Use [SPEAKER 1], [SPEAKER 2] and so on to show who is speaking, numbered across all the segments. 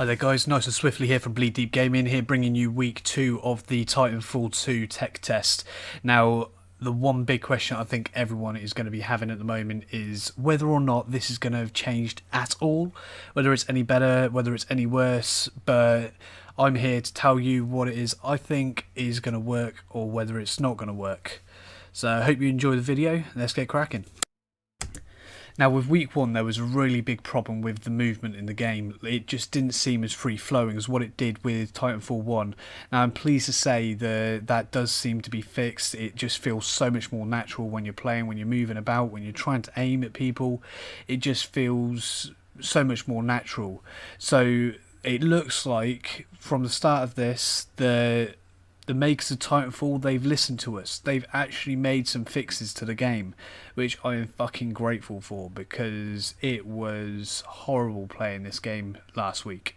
[SPEAKER 1] Hi there guys, nice and swiftly here from Bleed Deep Gaming, here bringing you week 2 of the Titanfall 2 tech test. Now, the one big question I think everyone is going to be having at the moment is whether or not this is going to have changed at all, whether it's any better, whether it's any worse, but I'm here to tell you what it is I think is going to work or whether it's not going to work. So I hope you enjoy the video, let's get cracking. Now with week 1 there was a really big problem with the movement in the game. It just didn't seem as free flowing as what it did with Titanfall 1. Now I'm pleased to say that does seem to be fixed. It just feels so much more natural when you're playing, when you're moving about, when you're trying to aim at people. It just feels so much more natural. So it looks like from the start of this the makers of Titanfall, they've listened to us. They've actually made some fixes to the game, which I am fucking grateful for because it was horrible playing this game last week.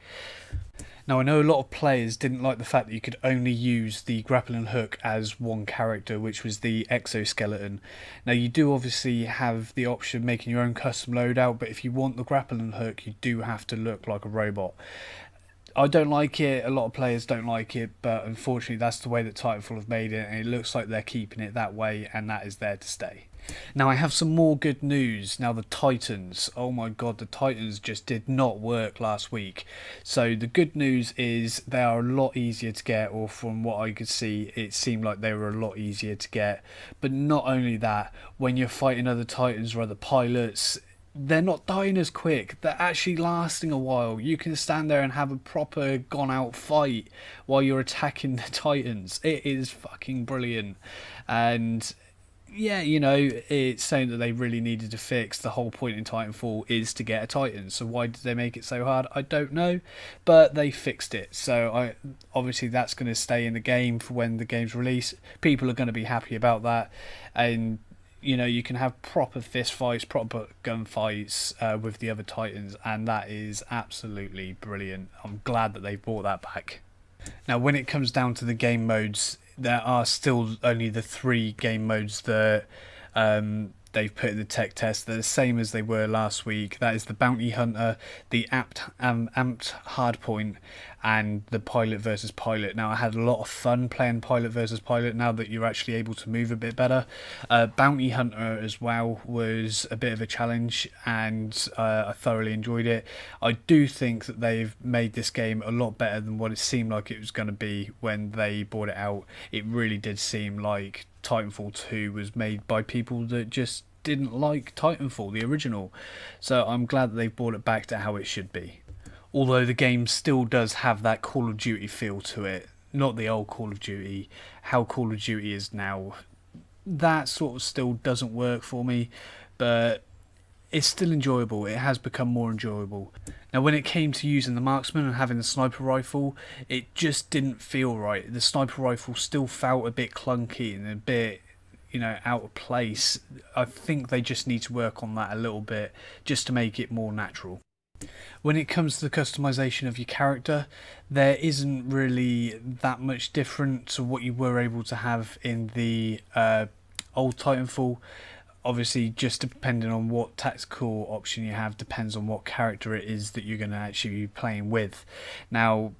[SPEAKER 1] Now I know a lot of players didn't like the fact that you could only use the grappling hook as one character, which was the exoskeleton. Now you do obviously have the option of making your own custom loadout, but if you want the grappling hook you do have to look like a robot. I don't like it, a lot of players don't like it, but unfortunately that's the way that Titanfall have made it, and it looks like they're keeping it that way, and that is there to stay. Now I have some more good news. Now the Titans, oh my god, the Titans just did not work last week. So the good news is they are a lot easier to get, or from what I could see it seemed like they were a lot easier to get. But not only that, when you're fighting other Titans or other pilots, they're not dying as quick. They're actually lasting a while. You can stand there and have a proper gone out fight while you're attacking the Titans. It is fucking brilliant. And yeah, you know, it's saying that they really needed to fix. The whole point in Titanfall is to get a Titan, so why did they make it so hard? I don't know, but they fixed it. So obviously that's going to stay in the game for when the game's released. People are going to be happy about that, and you know, you can have proper fist fights, proper gunfights with the other Titans, and that is absolutely brilliant. I'm glad that they brought that back. Now when it comes down to the game modes, there are still only the 3 game modes that they've put in the tech test. They're the same as they were last week. That is the Bounty Hunter, the amped Hardpoint, and the Pilot versus Pilot. Now I had a lot of fun playing Pilot versus Pilot now that you're actually able to move a bit better. Bounty Hunter as well was a bit of a challenge, and I thoroughly enjoyed it. I do think that they've made this game a lot better than what it seemed like it was going to be when they brought it out. It really did seem like Titanfall 2 was made by people that just didn't like Titanfall, the original. So I'm glad that they've brought it back to how it should be. Although the game still does have that Call of Duty feel to it. Not the old Call of Duty, how Call of Duty is now. That sort of still doesn't work for me, but it's still enjoyable. It has become more enjoyable. Now when it came to using the marksman and having the sniper rifle, it just didn't feel right. The sniper rifle still felt a bit clunky and a bit, you know, out of place. I think they just need to work on that a little bit just to make it more natural. When it comes to the customization of your character, there isn't really that much different to what you were able to have in the old Titanfall. Obviously, just depending on what tactical option you have depends on what character it is that you're going to actually be playing with. Now,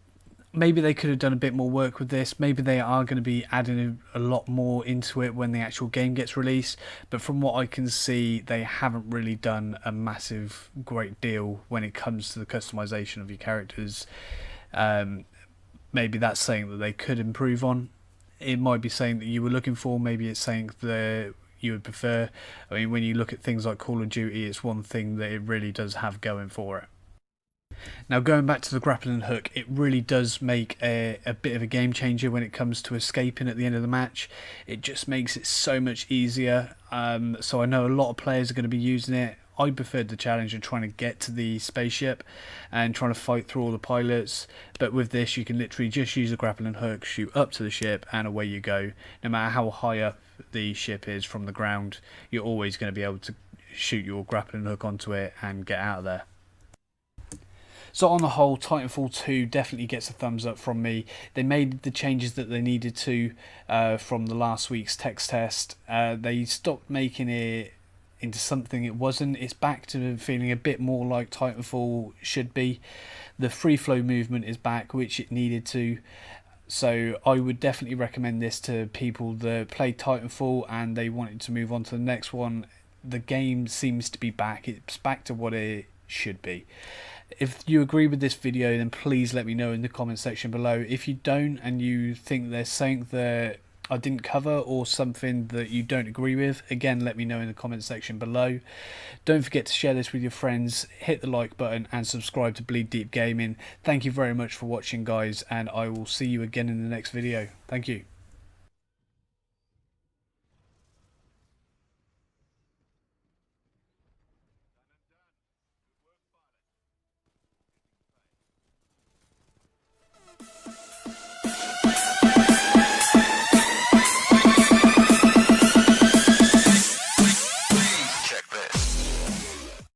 [SPEAKER 1] maybe they could have done a bit more work with this. Maybe they are going to be adding a lot more into it when the actual game gets released. But from what I can see, they haven't really done a massive, great deal when it comes to the customization of your characters. Maybe that's something that they could improve on. It might be something that you were looking for. Maybe it's something that you would prefer. I mean, when you look at things like Call of Duty, it's one thing that it really does have going for it. Now going back to the grappling hook, it really does make a bit of a game changer when it comes to escaping at the end of the match. It just makes it so much easier. So I know a lot of players are going to be using it. I preferred the challenge of trying to get to the spaceship and trying to fight through all the pilots, but with this you can literally just use a grappling hook, shoot up to the ship, and away you go. No matter how high up the ship is from the ground, you're always going to be able to shoot your grappling hook onto it and get out of there. So on the whole, Titanfall 2 definitely gets a thumbs up from me. They made the changes that they needed to from the last week's text test. They stopped making it into something it wasn't. It's back to feeling a bit more like Titanfall should be. The free flow movement is back, which it needed to. So I would definitely recommend this to people that played Titanfall and they wanted to move on to the next one. The game seems to be back. It's back to what it should be. If you agree with this video, then please let me know in the comment section below. If you don't and you think there's something that I didn't cover or something that you don't agree with, again, let me know in the comment section below. Don't forget to share this with your friends, hit the like button and subscribe to Bleed Deep Gaming. Thank you very much for watching, guys, and I will see you again in the next video. Thank you.